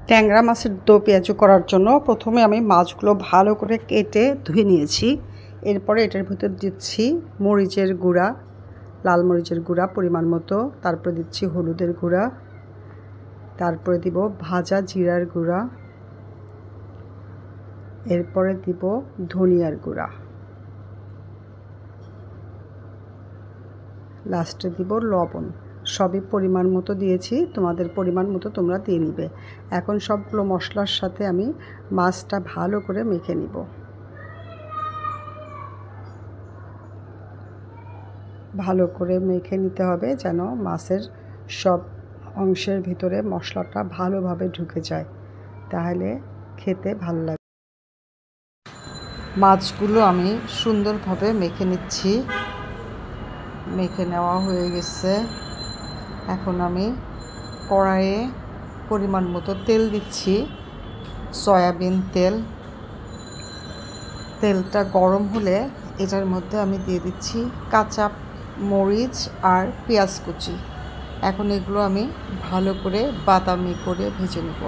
ট্যাংরা মাছের দো পেঁয়াজু করার জন্য প্রথমে আমি মাছগুলো ভালো করে কেটে ধুয়ে নিয়েছি। এরপরে এটার ভিতর দিচ্ছি মরিচের গুঁড়া, লাল মরিচের গুঁড়া পরিমাণ মতো, তারপরে দিচ্ছি হলুদের গুঁড়া, তারপরে দিব ভাজা জিরার গুঁড়া, এরপরে দিব ধনিয়ার গুঁড়া, লাস্টে দিব লবণ। সবই পরিমাণ মতো দিয়েছি, তোমাদের পরিমাণ মতো তোমরা দিয়ে নিবে। এখন সবগুলো মশলার সাথে আমি মাছটা ভালো করে মেখে নিব। ভালো করে মেখে নিতে হবে যেন মাছের সব অংশের ভিতরে মশলাটা ভালোভাবে ঢুকে যায়, তাহলে খেতে ভালো লাগে। মাছগুলো আমি সুন্দরভাবে মেখে নিচ্ছি। মেখে নেওয়া হয়ে গেছে। এখন আমি কড়াইয়ে পরিমাণ মতো তেল দিচ্ছি, সয়াবিন তেল। তেলটা গরম হলে এটার মধ্যে আমি দিয়ে দিচ্ছি কাঁচা মরিচ আর পেঁয়াজ কুচি। এখন এগুলো আমি ভালো করে বাদামি করে ভেজে নেব।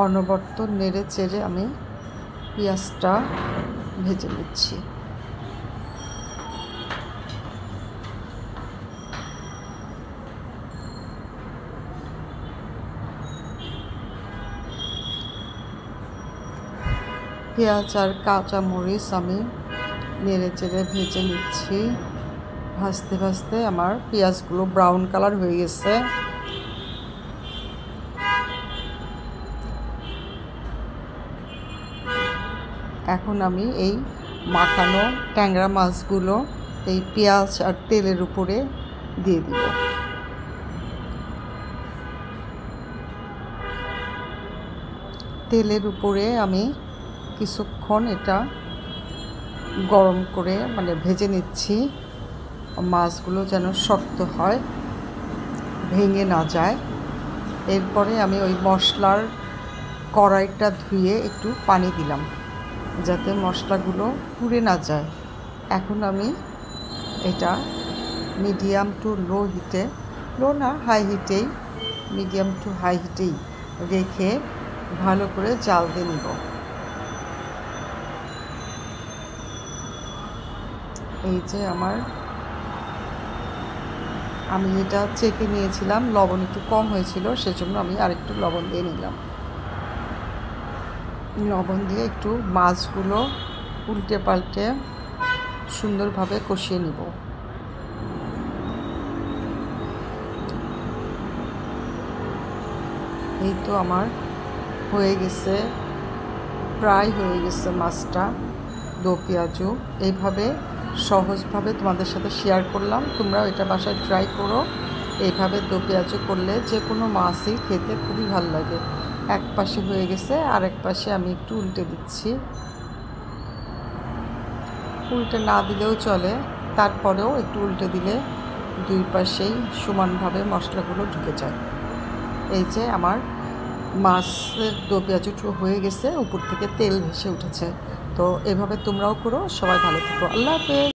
অনবরত নেড়ে চেড়ে আমি পেঁয়াজটা ভেজে নিচ্ছি। পেঁয়াজ আর কাঁচা মরিচ আমি নেড়ে চেড়ে ভেজে নিচ্ছি। ভাজতে ভাজতে আমার পেঁয়াজগুলো ব্রাউন কালার হয়ে গেছে। এখন আমি এই মাখানো ট্যাংরা মাছগুলো এই পেঁয়াজ আর তেলের উপরে দিয়ে দিব। তেলের উপরে আমি কিছুক্ষণ এটা গরম করে ভেজে নিচ্ছি। মাছগুলো যেন শক্ত হয়, ভেঙে না যায়। এরপরে আমি ওই মশলার কড়াইটা ধুয়ে একটু পানি দিলাম যাতে মশলাগুলো পুড়ে না যায়। এখন আমি এটা মিডিয়াম টু লো হিটে, লো না হাই হিটেই, মিডিয়াম টু হাই হিটেই রেখে ভালো করে জাল দিয়ে নিব। এই যে আমি এটা চেখে নিয়েছিলাম, লবণ একটু কম হয়েছিল, সেজন্য আমি আরেকটু লবণ দিয়ে নিলাম। লবণ দিয়ে একটু মাছগুলো উল্টে পাল্টে সুন্দরভাবে কষিয়ে নিব। এই তো আমার হয়ে গেছে, প্রায় হয়ে গেছে মাছটা দো পেঁয়াজু। এইভাবে সহজভাবে তোমাদের সাথে শেয়ার করলাম, তোমরাও এটা বাসায় ট্রাই করো। এইভাবে দো পেঁয়াজু করলে যে কোনো মাছই খেতে খুবই ভালো লাগে। এক পাশে হয়ে গেছে, আর এক পাশে আমি একটু উল্টে দিচ্ছি। উল্টে না দিলেও চলে, তারপরেও একটু উল্টে দিলে দুই পাশেই সমানভাবে মশলাগুলো ঢুকে যায়। এই যে আমার মাছের দো পেঁয়াজু হয়ে গেছে, উপর থেকে তেল ভেসে উঠেছে। তো এভাবে তোমরাও করো। সবাই ভালো থেকো। আল্লাহ হাফেজ।